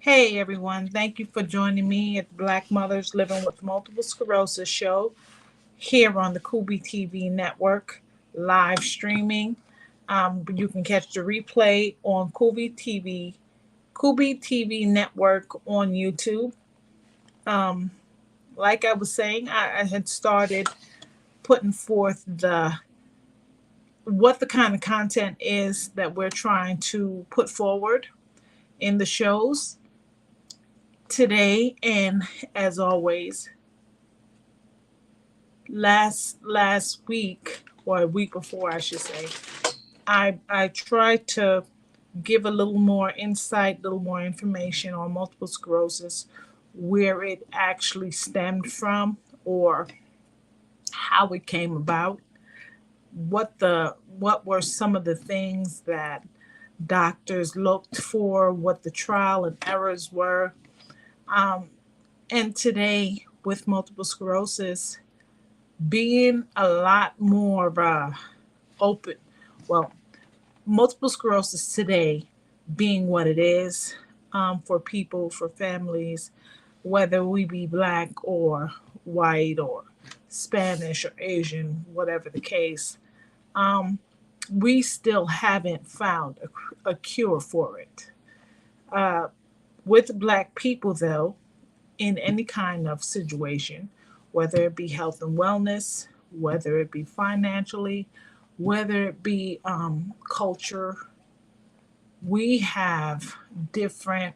Hey everyone, thank you for joining me at the Black Mothers Living with Multiple Sclerosis show here on the Kubi TV network, live streaming. You can catch the replay on Kubi TV network on YouTube. Um, like I was saying, I had started putting forth the what the kind of content is that we're trying to put forward in the shows today, and as always, last week or a week before I should say, I tried to give a little more insight, a little more information on multiple sclerosis, where it actually stemmed from, or how it came about, what were some of the things that doctors looked for, what the trial and errors were. um, and today, with multiple sclerosis being a lot more open, well, multiple sclerosis today being what it is, for people, for families, whether we be black or white or Spanish or Asian, whatever the case, um, we still haven't found a cure for it. Uh, with black people, though, in any kind of situation, whether it be health and wellness, whether it be financially, whether it be culture, we have different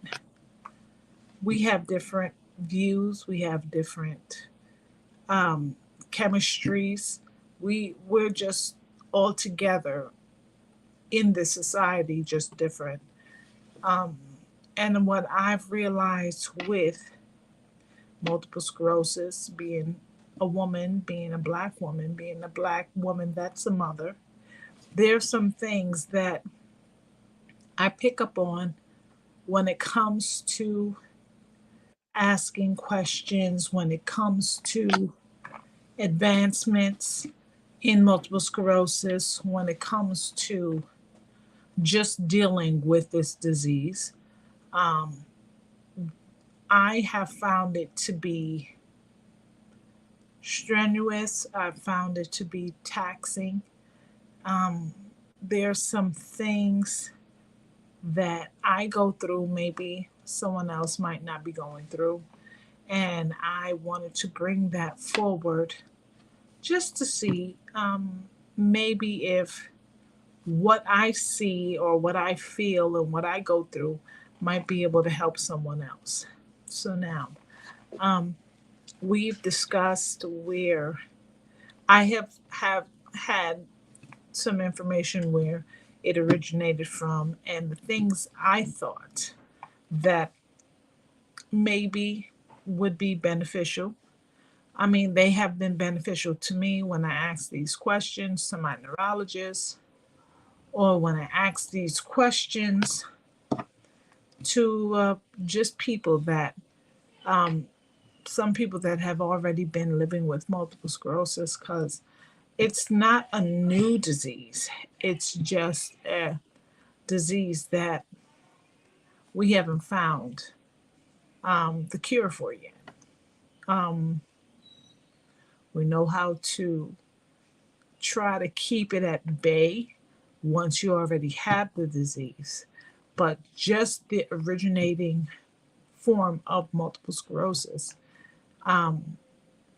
we have different views, we have different um, chemistries. We're just all together in this society, just different. Um, and what I've realized with multiple sclerosis, being a woman, being a black woman that's a mother, there's some things that I pick up on when it comes to asking questions, when it comes to advancements in multiple sclerosis, when it comes to just dealing with this disease. Um, I have found it to be strenuous. I've found it to be taxing. Um, there's some things that I go through, maybe someone else might not be going through. And I wanted to bring that forward just to see, maybe if what I see or what I feel and what I go through might be able to help someone else. So now, um, we've discussed where I have had some information where it originated from, and the things I thought that maybe would be beneficial. I mean, they have been beneficial to me when I ask these questions to my neurologist, or when I ask these questions to just people that, um, some people that have already been living with multiple sclerosis, because it's not a new disease, it's just a disease that we haven't found the cure for yet. Um, we know how to try to keep it at bay once you already have the disease, but just the originating form of multiple sclerosis, um,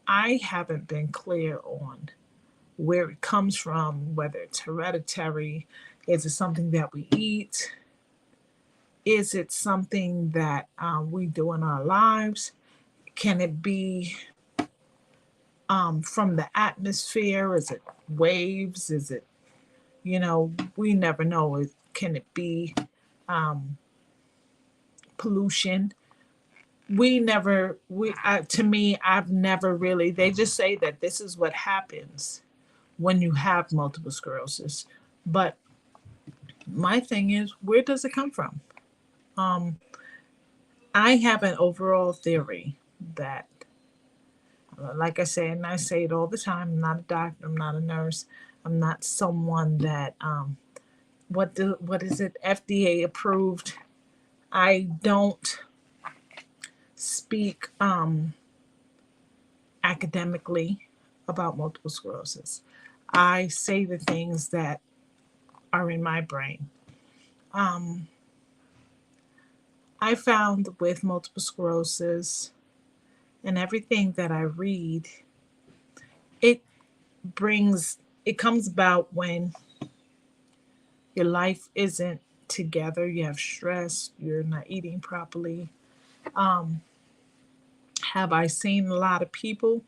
I haven't been clear on where it comes from, whether it's hereditary, is it something that we eat, is it something that we do in our lives, can it be from the atmosphere, is it waves, is it, you know, we never know, can it be um, pollution? We never we To me, I've never really, they just say that this is what happens when you have multiple sclerosis, but my thing is, where does it come from? um I have an overall theory that, like I say, and I say it all the time, I'm not a doctor, I'm not a nurse, I'm not someone that what is it, FDA approved. I don't speak academically about multiple sclerosis. I say the things that are in my brain. Um, I found with multiple sclerosis and everything that I read, it it comes about when your life isn't together, you have stress, you're not eating properly. Um, have I seen a lot of people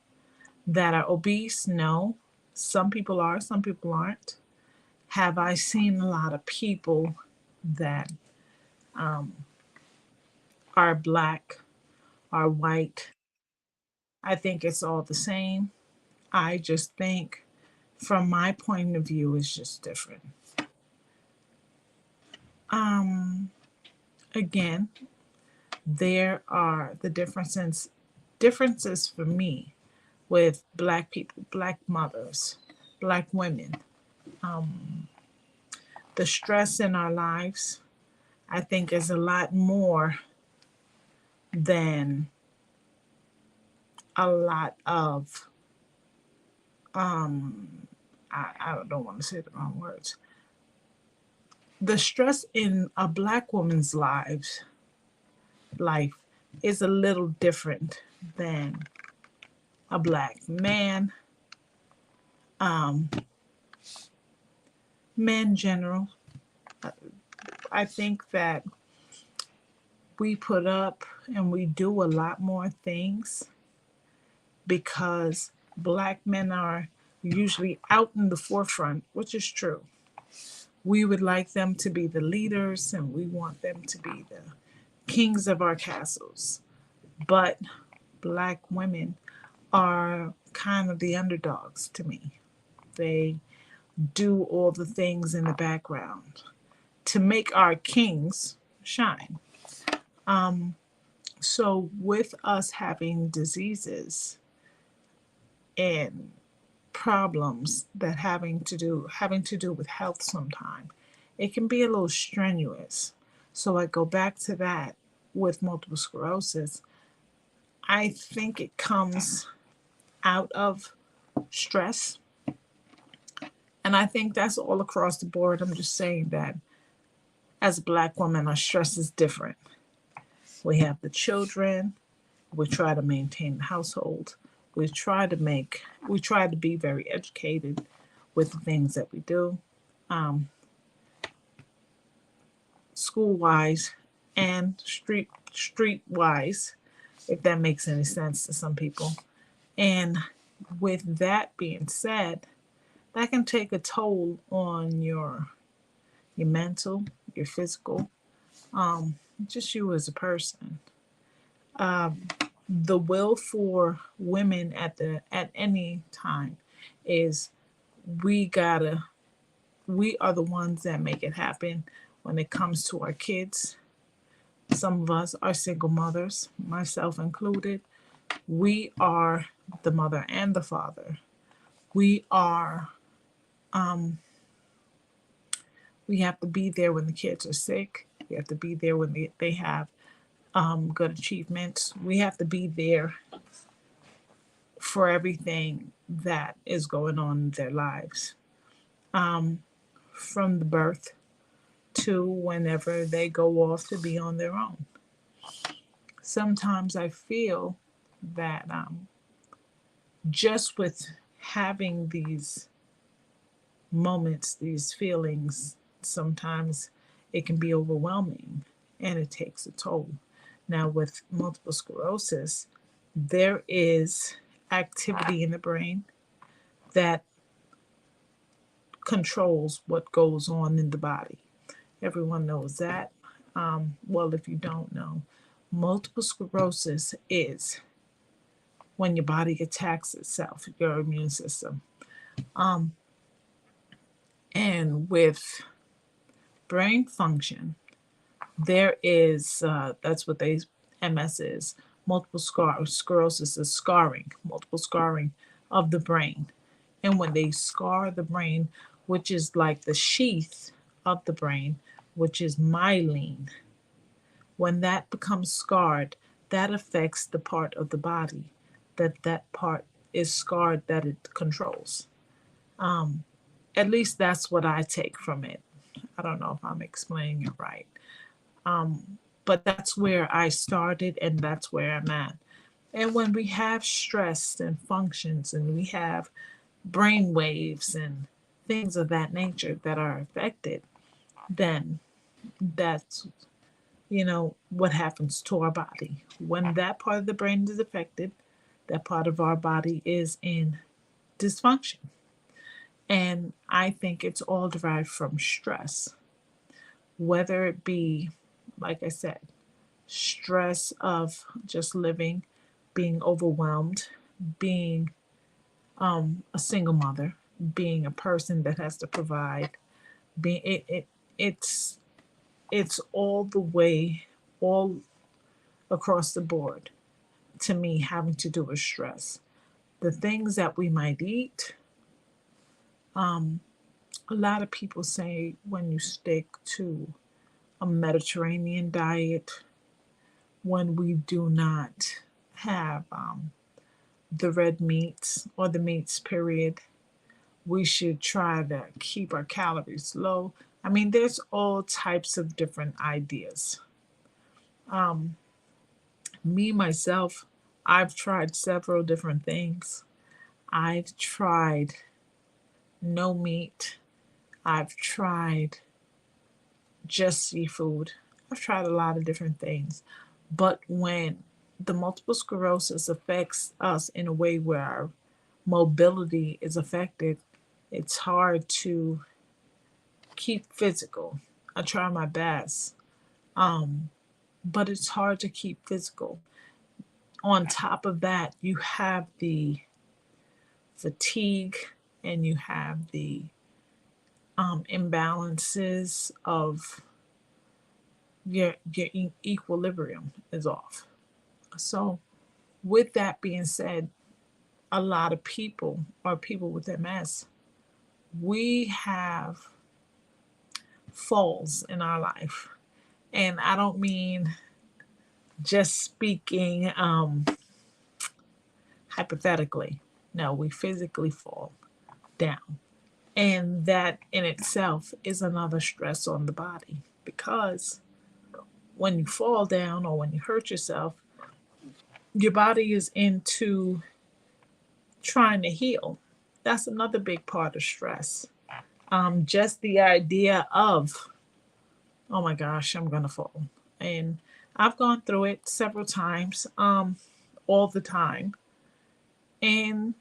that are obese? No. Some people are, some people aren't. Have I seen a lot of people that um, are black, are white? I think it's all the same. I just think, from my point of view, it's just different. Um, Again, there are the differences for me with black people, black mothers, black women. Um, the stress in our lives, I think, is a lot more than a lot of I don't want to say the wrong words. The stress in a black woman's life is a little different than a black man. Um, Men general, I think that we put up and we do a lot more things because black men are usually out in the forefront, which is true. We would like them to be the leaders and we want them to be the kings of our castles. But black women are kind of the underdogs to me. They do all the things in the background to make our kings shine. Um, so with us having diseases and problems that having to do with health sometime, it can be a little strenuous. So I go back to that with multiple sclerosis. I think it comes out of stress. And I think that's all across the board. I'm just saying that as a black woman, our stress is different. We have the children, we try to maintain the household, we try to be very educated with the things that we do, um, school wise and street wise, if that makes any sense to some people. And with that being said, that can take a toll on your mental, your physical, just you as a person. Um, the will for women at any time is we gotta we are the ones that make it happen when it comes to our kids. Some of us are single mothers, myself included. We are the mother and the father. We are we have to be there when the kids are sick. We have to be there when they have good achievements. We have to be there for everything that is going on in their lives, um, from the birth to whenever they go off to be on their own. Sometimes I feel that just with having these moments, these feelings, sometimes it can be overwhelming and it takes a toll. Now, with multiple sclerosis, there is activity in the brain that controls what goes on in the body. Everyone knows that. Well, if you don't know, multiple sclerosis is when your body attacks itself, your immune system. Um, and with brain function, there is, that's what MS is. Sclerosis is scarring, multiple scarring of the brain. And when they scar the brain, which is like the sheath of the brain, which is myelin, when that becomes scarred, that affects the part of the body that part is scarred that it controls. Um, at least that's what I take from it. I don't know if I'm explaining it right. But that's where I started and that's where I'm at. And when we have stress and functions and we have brain waves and things of that nature that are affected, then that's, what happens to our body. When that part of the brain is affected, that part of our body is in dysfunction. And I think it's all derived from stress, whether it be, like I said, stress of just living, being overwhelmed, being a single mother, being a person that has to provide, being it's it's all the way, all across the board. To me, having to do with stress, the things that we might eat. A lot of people say when you stick to a Mediterranean diet, when we do not have the red meats or the meats, period, we should try to keep our calories low. I mean, there's all types of different ideas. Me, myself, I've tried several different things. I've tried no meat. I've tried just seafood. I've tried a lot of different things. But when the multiple sclerosis affects us in a way where our mobility is affected, it's hard to keep physical. I try my best, but it's hard to keep physical. On top of that, you have the fatigue and you have the imbalances of your equilibrium is off. So, with that being said, a lot of people or people with MS, we have falls in our life. And I don't mean just speaking hypothetically. No, we physically fall down. And that in itself is another stress on the body because when you fall down or when you hurt yourself, your body is into trying to heal. That's another big part of stress. Just the idea of, oh my gosh, I'm going to fall. And I've gone through it several times, all the time. And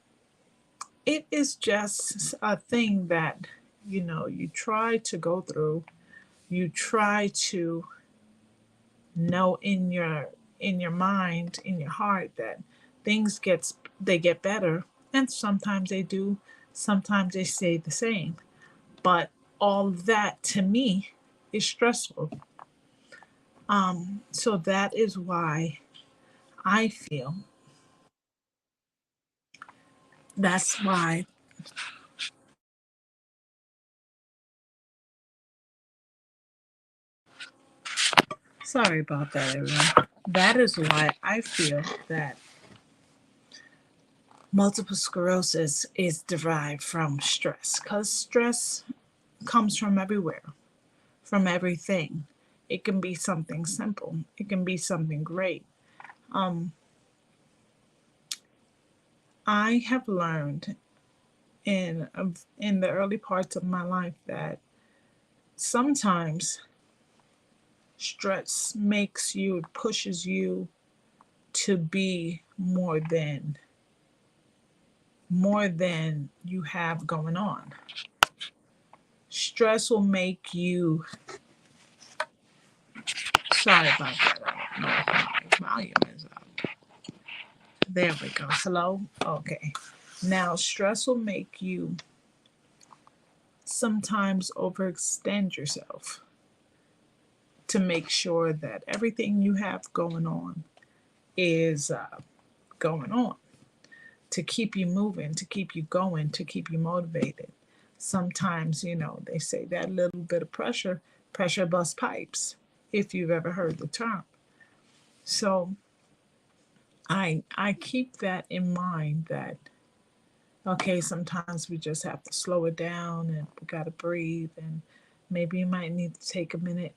it is just a thing that, you try to go through. You try to know in your mind, in your heart that they get better. And sometimes they do, sometimes they stay the same. But all that to me is stressful. So that is why I feel that's why, sorry about that, everyone. That is why I feel that multiple sclerosis is derived from stress because stress comes from everywhere, from everything. It can be something simple, it can be something great. Um, I have learned in the early parts of my life that sometimes stress makes you, pushes you to be more than you have going on. Stress will make you, sorry about that. I don't know if my volume is up. There we go. Hello? Okay. Now, stress will make you sometimes overextend yourself to make sure that everything you have going on is going on, to keep you moving, to keep you going, to keep you motivated. Sometimes, they say that little bit of pressure busts pipes, if you've ever heard the term. So I keep that in mind that okay, sometimes we just have to slow it down and we gotta breathe and maybe you might need to take a minute.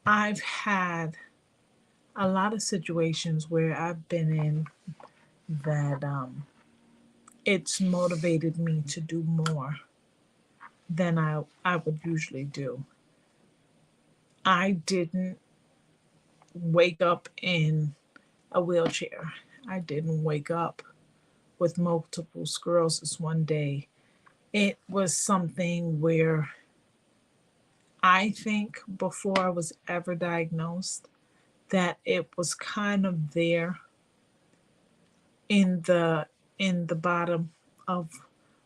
I've had a lot of situations where I've been in that it's motivated me to do more than I would usually do. I didn't wake up in a wheelchair. I didn't wake up with multiple sclerosis one day. It was something where I think before I was ever diagnosed that it was kind of there in the bottom of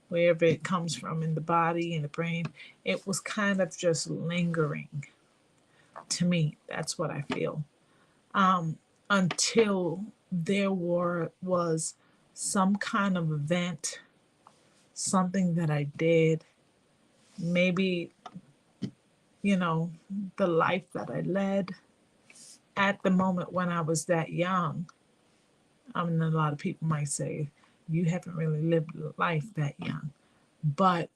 wherever it comes from in the body and the brain. It was kind of just lingering to me. That's what I feel. Um, until there was some kind of event, something that I did, maybe, you know, the life that I led at the moment when I was that young. I mean, a lot of people might say, you haven't really lived life that young. But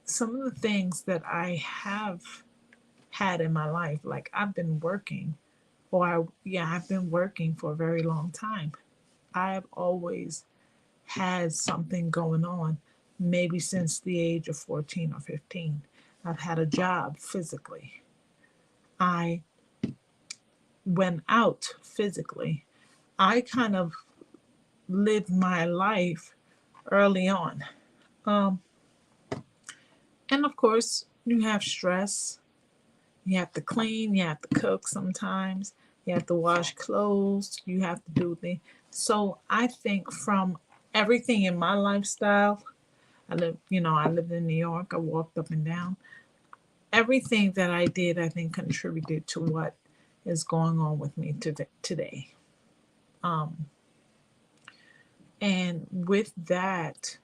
some of the things that I have had in my life, like I've been working, I've been working for a very long time. I've always had something going on, maybe since the age of 14 or 15. I've had a job physically. I went out physically. I kind of lived my life early on. Um, and of course, you have stress. You have to clean, you have to cook sometimes, you have to wash clothes, you have to do things. So I think from everything in my lifestyle, I lived in New York, I walked up and down. Everything that I did, I think, contributed to what is going on with me today. Um, and with that,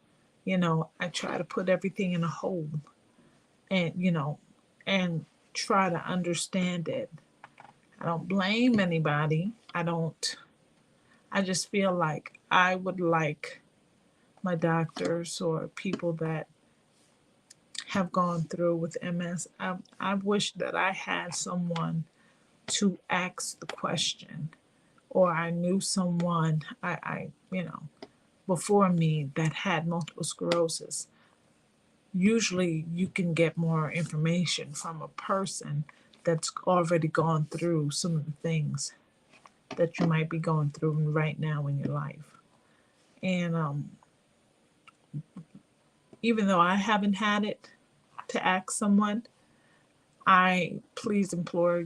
I try to put everything in a whole and, and try to understand it. I don't blame anybody. I just feel like I would like my doctors or people that have gone through with MS. I wish that I had someone to ask the question, or I knew someone before me that had multiple sclerosis. Usually you can get more information from a person that's already gone through some of the things that you might be going through right now in your life. And even though I haven't had it to ask someone, I please implore,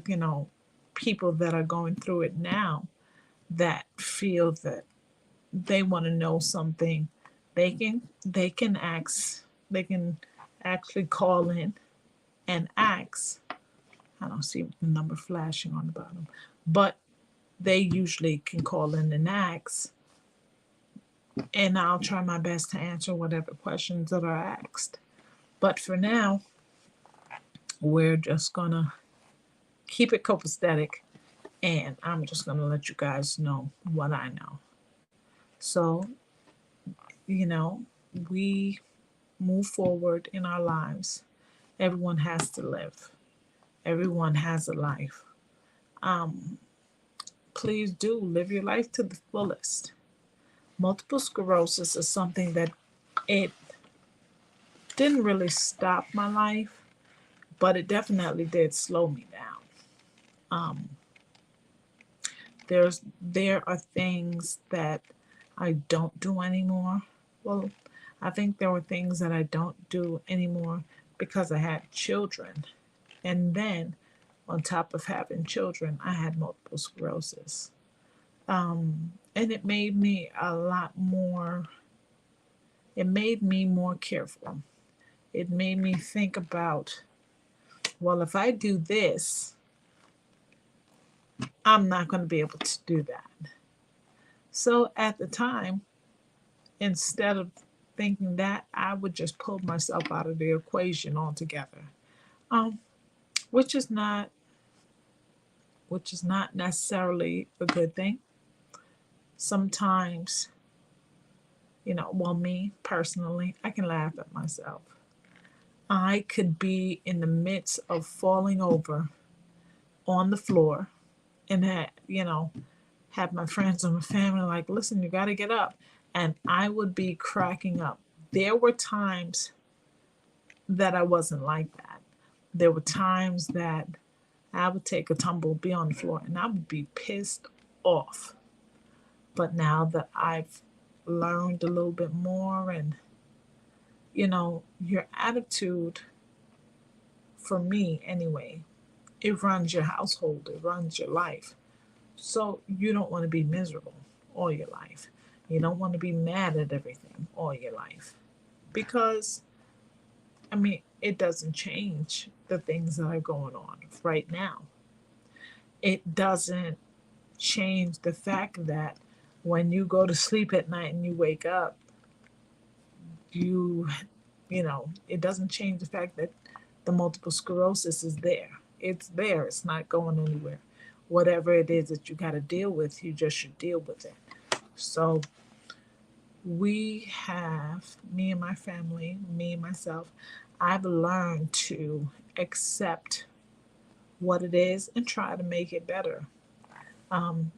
people that are going through it now that feel that they want to know something, they can they can ask, they can actually call in and ask. I don't see the number flashing on the bottom, but they usually can call in and ask, and I'll try my best to answer whatever questions that are asked. But for now, we're just gonna keep it copacetic, and I'm just gonna let you guys know what I know. So, you know, we move forward in our lives. Everyone has to live. Everyone has a life. Um, please do live your life to the fullest. Multiple sclerosis is something that it didn't really stop my life, but it definitely did slow me down. There's there are things that I don't do anymore. Well, I think there were things that I don't do anymore because I had children. And then on top of having children, I had multiple sclerosis. Um, and it made me more careful. It made me think about, well, if I do this, I'm not going to be able to do that. So at the time, instead of thinking that, I would just pull myself out of the equation altogether, um, which is not necessarily a good thing. Sometimes, well, me personally, I can laugh at myself. I could be in the midst of falling over on the floor and have my friends and my family like, listen, you got to get up. And I would be cracking up. There were times that I wasn't like that. There were times that I would take a tumble, be on the floor, and I would be pissed off. But now that I've learned a little bit more, and your attitude, for me anyway, it runs your household, it runs your life. So you don't want to be miserable all your life. You don't want to be mad at everything all your life. Because, it doesn't change the things that are going on right now. It doesn't change the fact that when you go to sleep at night and you wake up, you, it doesn't change the fact that the multiple sclerosis is there. It's there, it's not going anywhere. Whatever it is that you got to deal with, you just should deal with it. So, me and my family, me and myself, I've learned to accept what it is and try to make it better.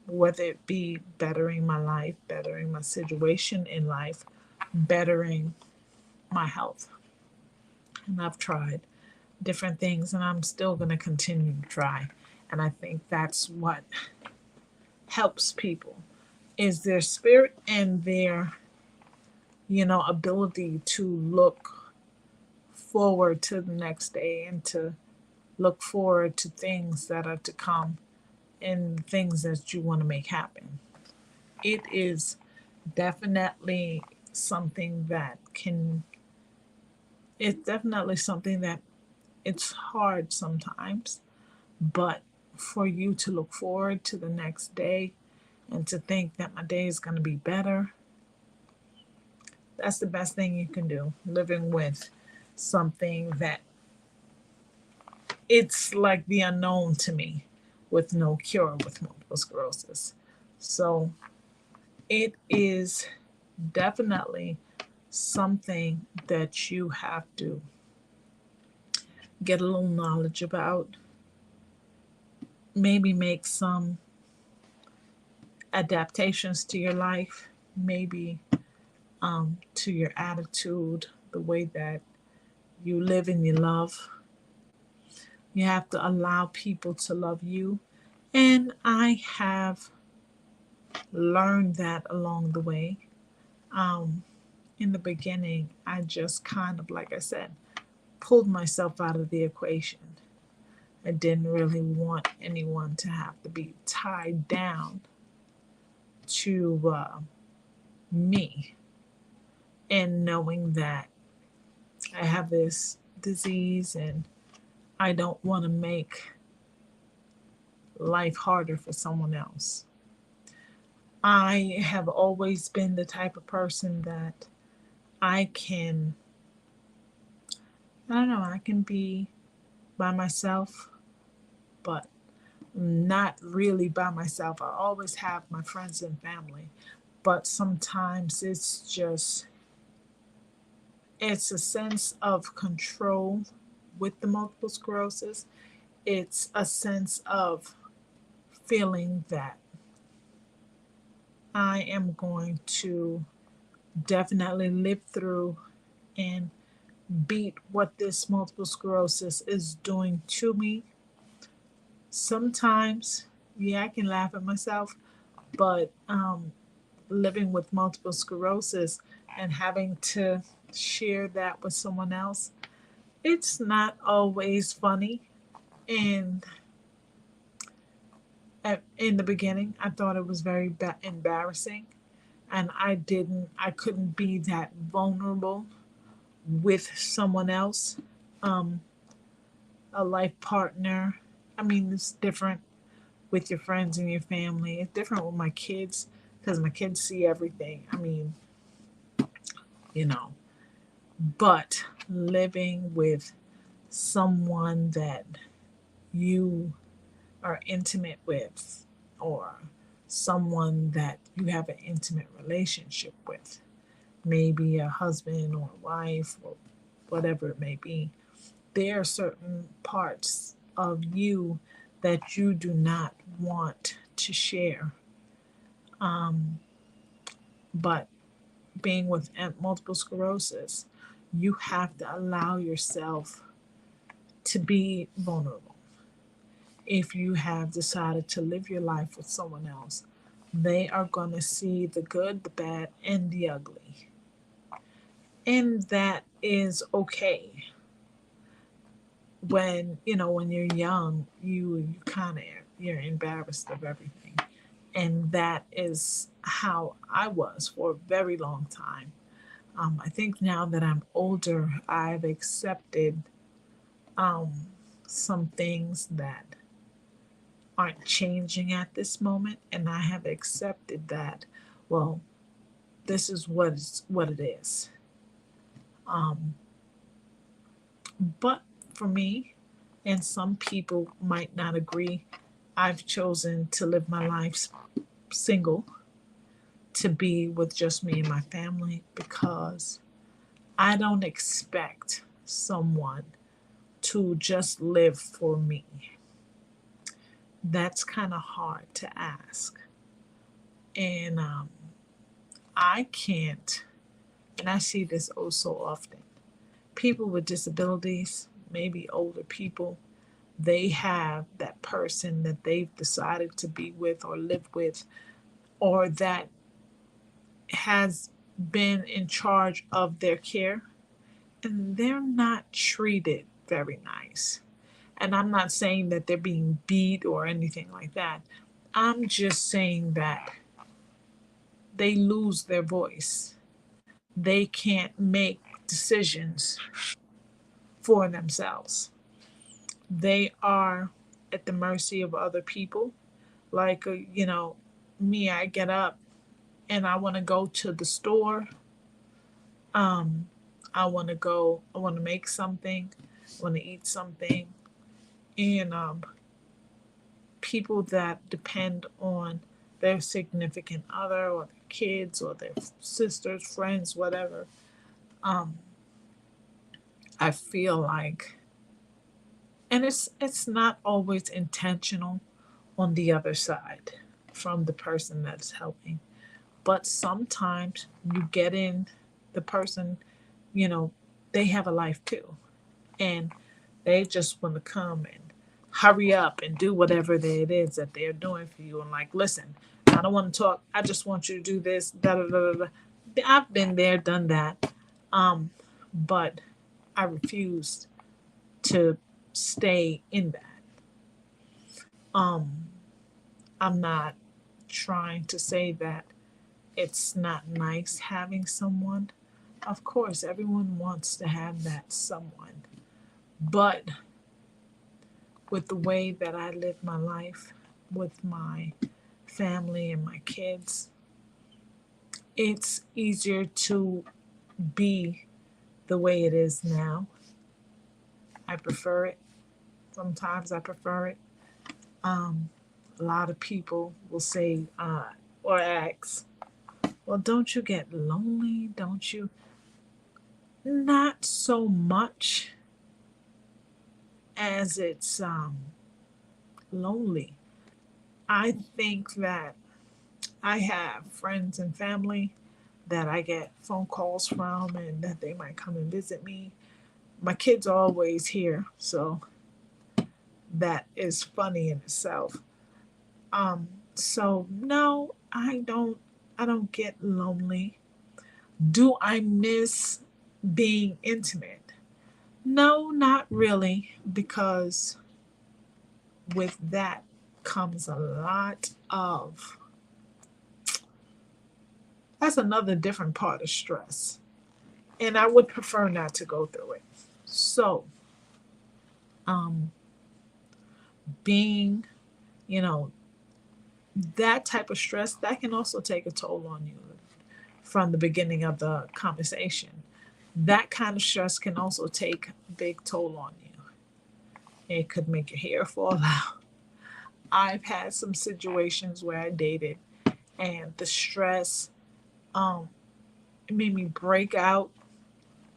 Whether it be bettering my life, bettering my situation in life, bettering my health. And I've tried different things and I'm still going to continue to try. And I think that's what helps people is their spirit and their ability to look forward to the next day and to look forward to things that are to come and things that you want to make happen. It is definitely something that can, it's definitely something that it's hard sometimes, but for you to look forward to the next day and to think that my day is going to be better, that's the best thing you can do. Living with something that it's like the unknown to me with no cure with multiple sclerosis. So it is definitely something that you have to get a little knowledge about, maybe make some adaptations to your life, maybe to your attitude, the way that you live and you love. You have to allow people to love you. And I have learned that along the way. Um, in the beginning, I just kind of, like I said, pulled myself out of the equation. I didn't really want anyone to have to be tied down to me, and knowing that I have this disease and I don't want to make life harder for someone else. I have always been the type of person that I can, I don't know, I can be by myself, but not really by myself. I always have my friends and family, but sometimes it's a sense of control with the multiple sclerosis. It's a sense of feeling that I am going to definitely live through and beat what this multiple sclerosis is doing to me. Sometimes, yeah, I can laugh at myself, but living with multiple sclerosis and having to share that with someone else, it's not always funny. And in the beginning, I thought it was very embarrassing, and I couldn't be that vulnerable with someone else, um, a life partner. It's different with your friends and your family. It's different with my kids because my kids see everything. You know, but living with someone that you are intimate with, or someone that you have an intimate relationship with, maybe a husband or a wife or whatever it may be. There are certain parts of you that you do not want to share. Um, but being with multiple sclerosis, you have to allow yourself to be vulnerable. If you have decided to live your life with someone else, they are going to see the good, the bad, and the ugly. And that is okay. When you're young, you kind of you're embarrassed of everything. And that is how I was for a very long time. I think now that I'm older, I've accepted um, some things that aren't changing at this moment, and I have accepted that. Well, this is what it is. Um, but for me, and some people might not agree, I've chosen to live my life single, to be with just me and my family, because I don't expect someone to just live for me. That's kind of hard to ask. And I can't, and I see this oh so often. People with disabilities, maybe older people, they have that person that they've decided to be with or live with, or that has been in charge of their care, and they're not treated very nice. And I'm not saying that they're being beat or anything like that. I'm just saying that they lose their voice. They can't make decisions for themselves. They are at the mercy of other people. Like, me, I get up and I want to go to the store. Um, I want to make something, I want to eat something. And people that depend on their significant other or their kids or their sisters, friends, whatever, um, I feel like, and it's not always intentional on the other side from the person that's helping, but sometimes you get in the person, you know, they have a life too, and they just want to come and hurry up and do whatever it is that they're doing for you. And like, listen, I don't want to talk. I just want you to do this. Da da da da. I've been there, done that, but I refused to stay in that. Um, I'm not trying to say that it's not nice having someone. Of course, everyone wants to have that someone, but with the way that I live my life with my family and my kids, it's easier to be the way it is now. I prefer it. Sometimes I prefer it. Um, a lot of people will say or ask, well, don't you get lonely? Don't you? Not so much as it's lonely. I think that I have friends and family that I get phone calls from and that they might come and visit me. My kids are always here, so that is funny in itself. So no, I don't get lonely. Do I miss being intimate? No, not really, because with that comes a lot of, that's another different part of stress. And I would prefer not to go through it. So, um, being, you know, that type of stress, that can also take a toll on you from the beginning of the conversation. That kind of stress can also take a big toll on you. It could make your hair fall out. I've had some situations where I dated and the stress um it made me break out,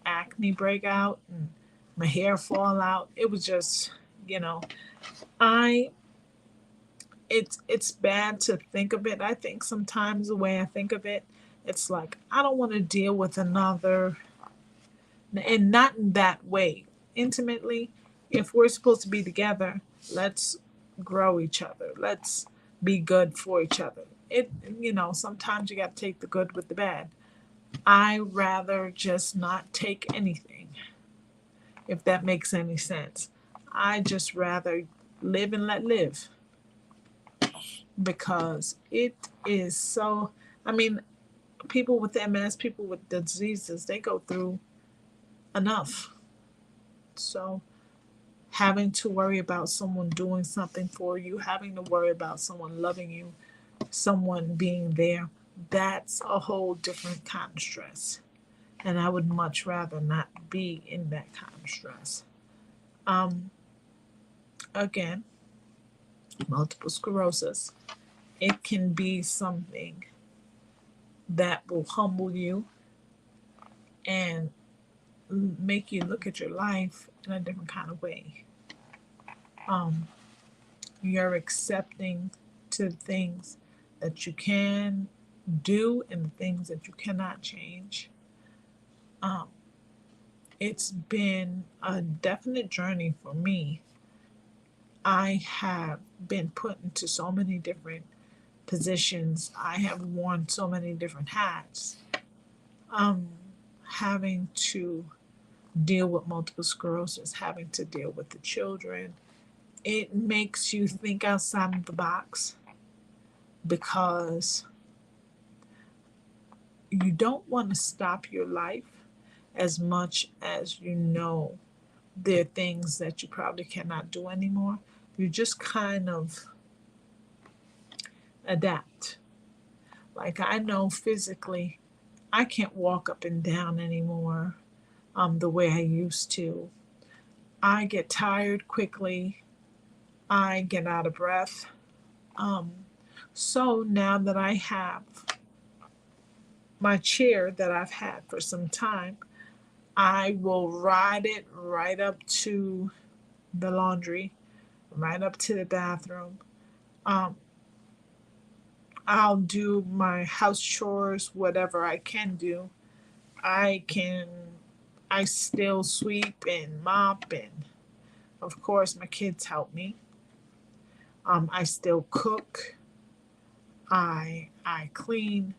acne break out, and my hair fall out. It was just, you know, I it's bad to think of it. I think sometimes the way I think of it, it's like I don't want to deal with another, and not in that way. Intimately, if we're supposed to be together, let's grow each other. Let's be good for each other. It, sometimes you got to take the good with the bad. I rather just not take anything, if that makes any sense. I just rather live and let live, because it is so. I mean, people with MS, people with diseases, they go through enough. So having to worry about someone doing something for you, having to worry about someone loving you, someone being there, that's a whole different kind of stress. And I would much rather not be in that kind of stress. Um, Again, multiple sclerosis, it can be something that will humble you and make you look at your life in a different kind of way. Um, you're accepting to things that you can do and things that you cannot change. Um, it's been a definite journey for me. I have been put into so many different positions. I have worn so many different hats. Um, Having to deal with multiple sclerosis, having to deal with the children, it makes you think outside of the box, because you don't want to stop your life as much as you know there are things that you probably cannot do anymore. You just kind of adapt. Like, I know physically I can't walk up and down anymore the way I used to. I get tired quickly. I get out of breath. Um, so now that I have my chair that I've had for some time, I will ride it right up to the laundry, right up to the bathroom. Um, I'll do my house chores, whatever I can do. I can, I still sweep and mop, and of course, my kids help me. I still cook. I clean.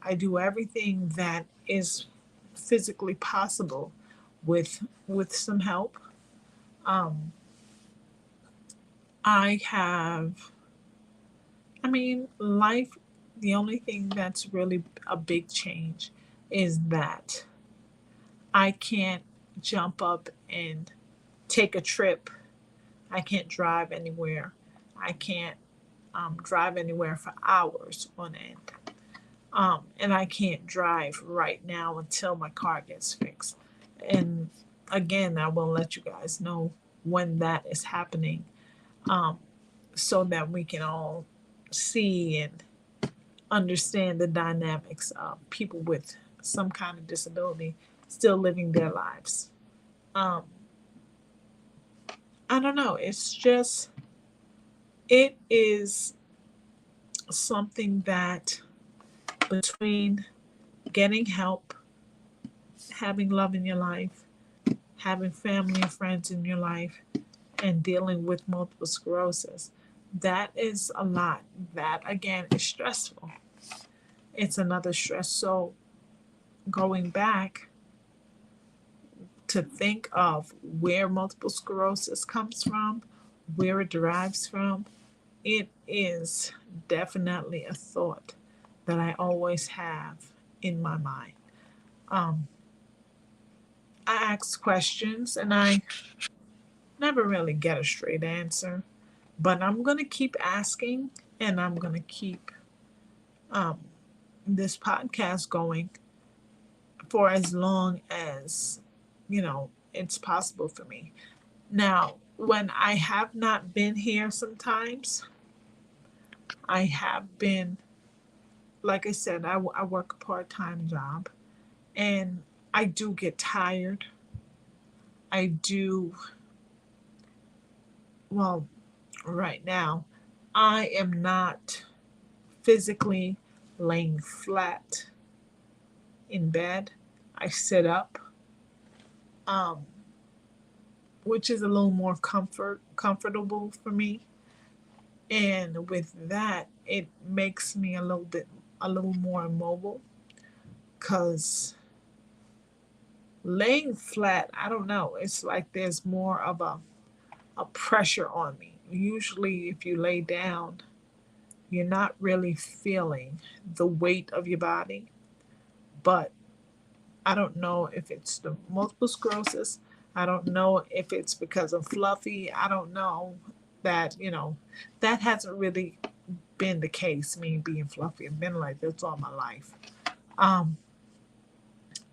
I do everything that is physically possible with some help. Um, I have, I mean, life, the only thing that's really a big change is that I can't jump up and take a trip. I can't drive anywhere. I can't drive anywhere for hours on end. And I can't drive right now until my car gets fixed. And again, I will let you guys know when that is happening, um, so that we can all see and understand the dynamics of people with some kind of disability still living their lives. Um, I don't know. It's just, it is something that, between getting help, having love in your life, having family and friends in your life, and dealing with multiple sclerosis, that is a lot. That, again, is stressful. It's another stress. So, going back to think of where multiple sclerosis comes from, where it derives from, it is definitely a thought that I always have in my mind. Um, I ask questions and I never really get a straight answer, but I'm going to keep asking, and I'm going to keep um, this podcast going for as long as, it's possible for me. Now, when I have not been here sometimes, I have been, like I said, I work a part time job, and I do get tired. I do, well, right now, I am not physically laying flat in bed. I sit up, um, which is a little more comfortable for me. And with that, it makes me a little more immobile because laying flat, I don't know, it's like there's more of a pressure on me. Usually, if you lay down, you're not really feeling the weight of your body. But I don't know if it's the multiple sclerosis. I don't know if it's because I'm fluffy. I don't know that, that hasn't really been the case, me being fluffy. I've been like this all my life. Um,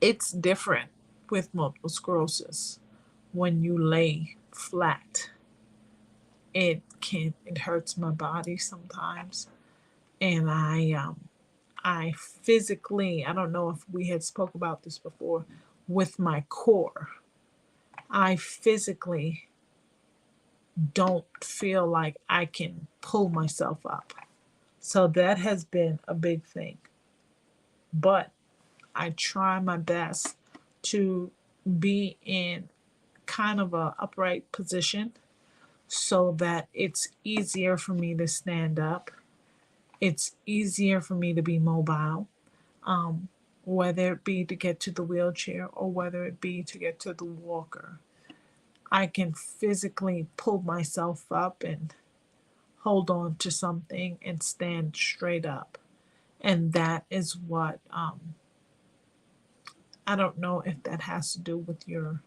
it's different with multiple sclerosis. When you lay flat, it hurts my body sometimes. And I physically, I don't know if we had spoke about this before, with my core, I physically don't feel like I can pull myself up. So that has been a big thing. But I try my best to be in kind of a upright position so that it's easier for me to stand up. It's easier for me to be mobile, um, whether it be to get to the wheelchair or whether it be to get to the walker. I can physically pull myself up and hold on to something and stand straight up. And that is what, I don't know if that has to do with your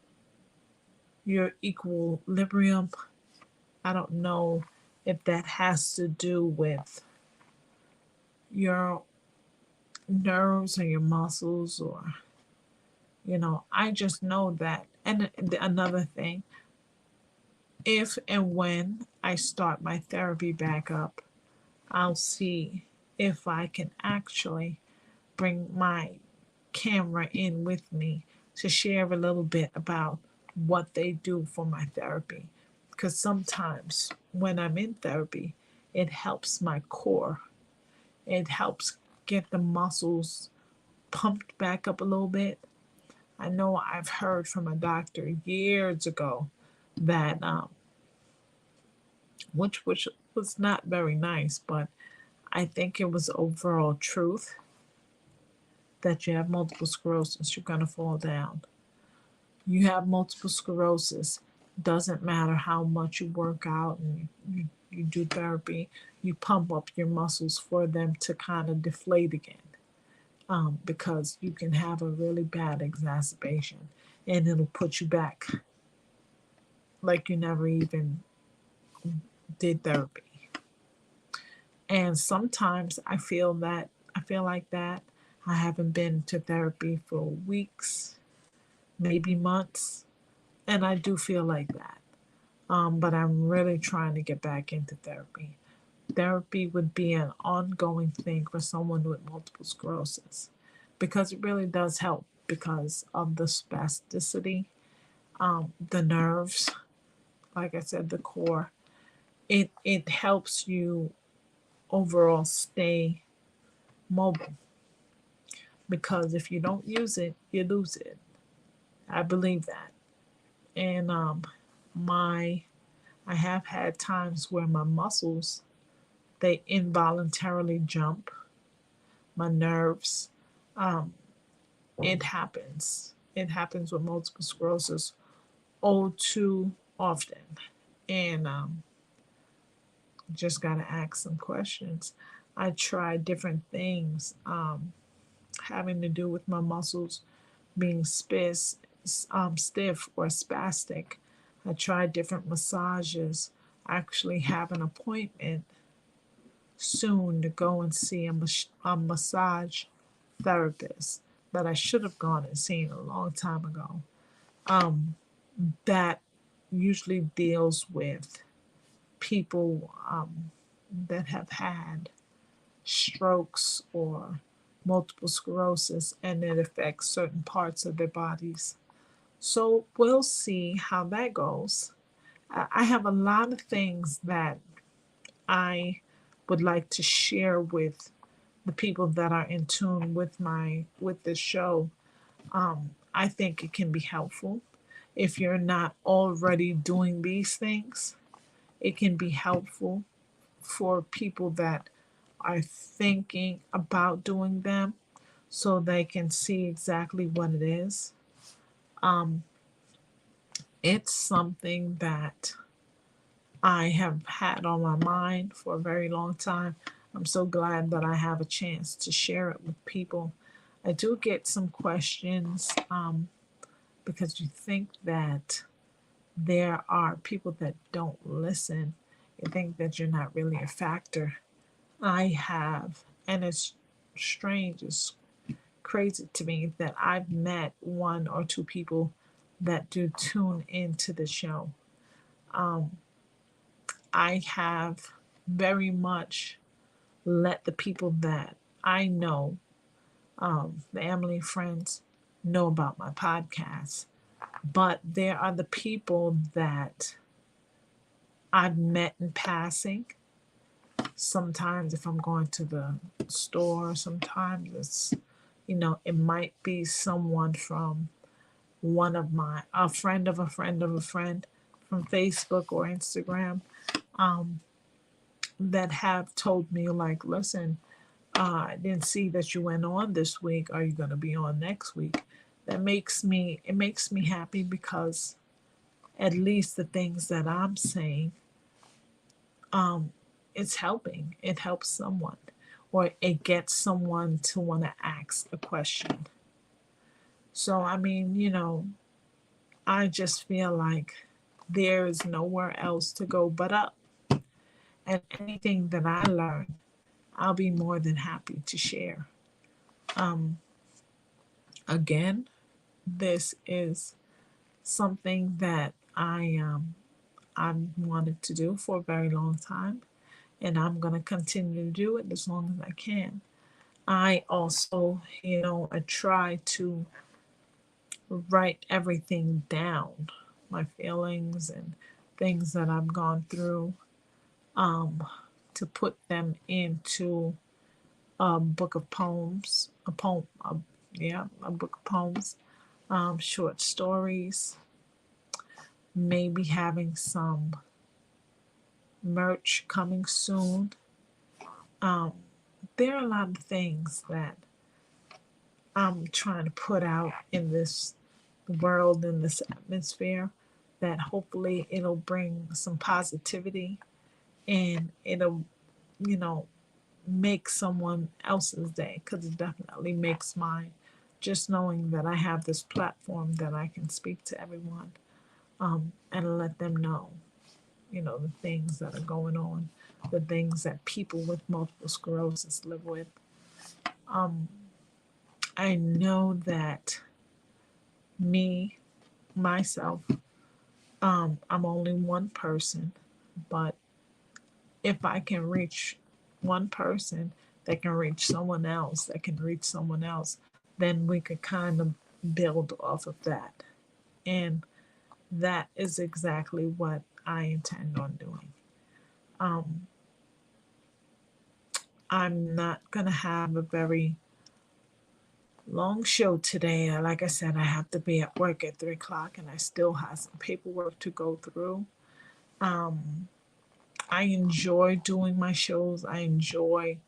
equilibrium. I don't know if that has to do with your nerves or your muscles, or I just know that. And another thing, if and when I start my therapy back up, I'll see if I can actually bring my camera in with me to share a little bit about what they do for my therapy. Because sometimes when I'm in therapy, it helps my core. It helps get the muscles pumped back up a little bit. I know I've heard from a doctor years ago that, which was not very nice, but I think it was overall truth that you have multiple sclerosis, you're gonna fall down. You have multiple sclerosis. Doesn't matter how much you work out and you do therapy, you pump up your muscles for them to kind of deflate again. Because you can have a really bad exacerbation and it'll put you back like you never even did therapy. And sometimes I feel like that. I haven't been to therapy for weeks, maybe months, and I do feel like that. But I'm really trying to get back into therapy. Therapy would be an ongoing thing for someone with multiple sclerosis because it really does help because of the spasticity, the nerves, like I said, the core. It helps you overall stay mobile because if you don't use it, you lose it. I believe that. And my I have had times where my muscles they involuntarily jump, my nerves. Um, it happens. It happens with multiple sclerosis all too often. And just got to ask some questions. I tried different things having to do with my muscles being stiff or spastic. I tried different massages. I actually have an appointment soon to go and see a massage therapist that I should have gone and seen a long time ago. Um, that usually deals with people. that have had strokes or multiple sclerosis, and it affects certain parts of their bodies. So we'll see how that goes. I have a lot of things that I would like to share with the people that are in tune with this show. I think it can be helpful. If you're not already doing these things, it can be helpful for people that are thinking about doing them so they can see exactly what it is. Um, it's something that I have had on my mind for a very long time. I'm so glad that I have a chance to share it with people. I do get some questions because you think that there are people that don't listen. You think that you're not really a factor. I have, and it's strange, it's crazy to me that I've met one or two people that do tune into the show. Um, I have very much let the people that I know, family, friends, know about my podcast. But there are the people that I've met in passing. Sometimes, if I'm going to the store, sometimes it's, it might be someone from one of a friend of a friend of a friend from Facebook or Instagram um, that have told me, like, listen, I didn't see that you went on this week. Are you going to be on next week? It makes me happy because at least the things that I'm saying, um, it's helping. It helps someone, or it gets someone to want to ask a question. So, I mean, I just feel like there is nowhere else to go but up. And anything that I learn, I'll be more than happy to share. Um, Again, this is something that I've wanted to do for a very long time, and I'm gonna continue to do it as long as I can. I also, I try to write everything down, my feelings and things that I've gone through, um, to put them into a book of poems, a book of poems, short stories, maybe having some merch coming soon. Um, there are a lot of things that I'm trying to put out in this world, in this atmosphere, that hopefully it'll bring some positivity and it'll, you know, make someone else's day, because it definitely makes mine. Just knowing that I have this platform that I can speak to everyone, and let them know, the things that are going on, the things that people with multiple sclerosis live with. Um, I know that me, myself, I'm only one person, but if I can reach one person that can reach someone else, that can reach someone else, then we could kind of build off of that. And that is exactly what I intend on doing. Um, I'm not going to have a very long show today. Like I said, I have to be at work at 3 o'clock and I still have some paperwork to go through. Um, I enjoy doing my shows. I enjoy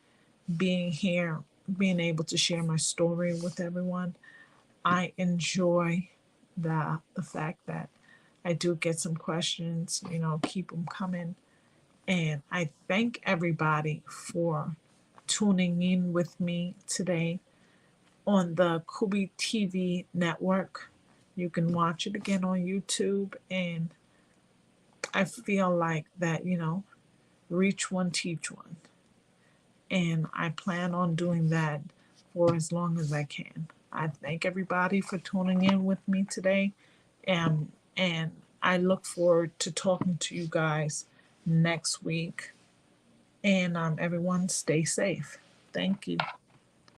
being here, being able to share my story with everyone. I enjoy the fact that I do get some questions, keep them coming. And I thank everybody for tuning in with me today on the Kubi TV network. You can watch it again on YouTube. And I feel like that, reach one, teach one. And I plan on doing that for as long as I can. I thank everybody for tuning in with me today. And I look forward to talking to you guys next week. And everyone stay safe. Thank you.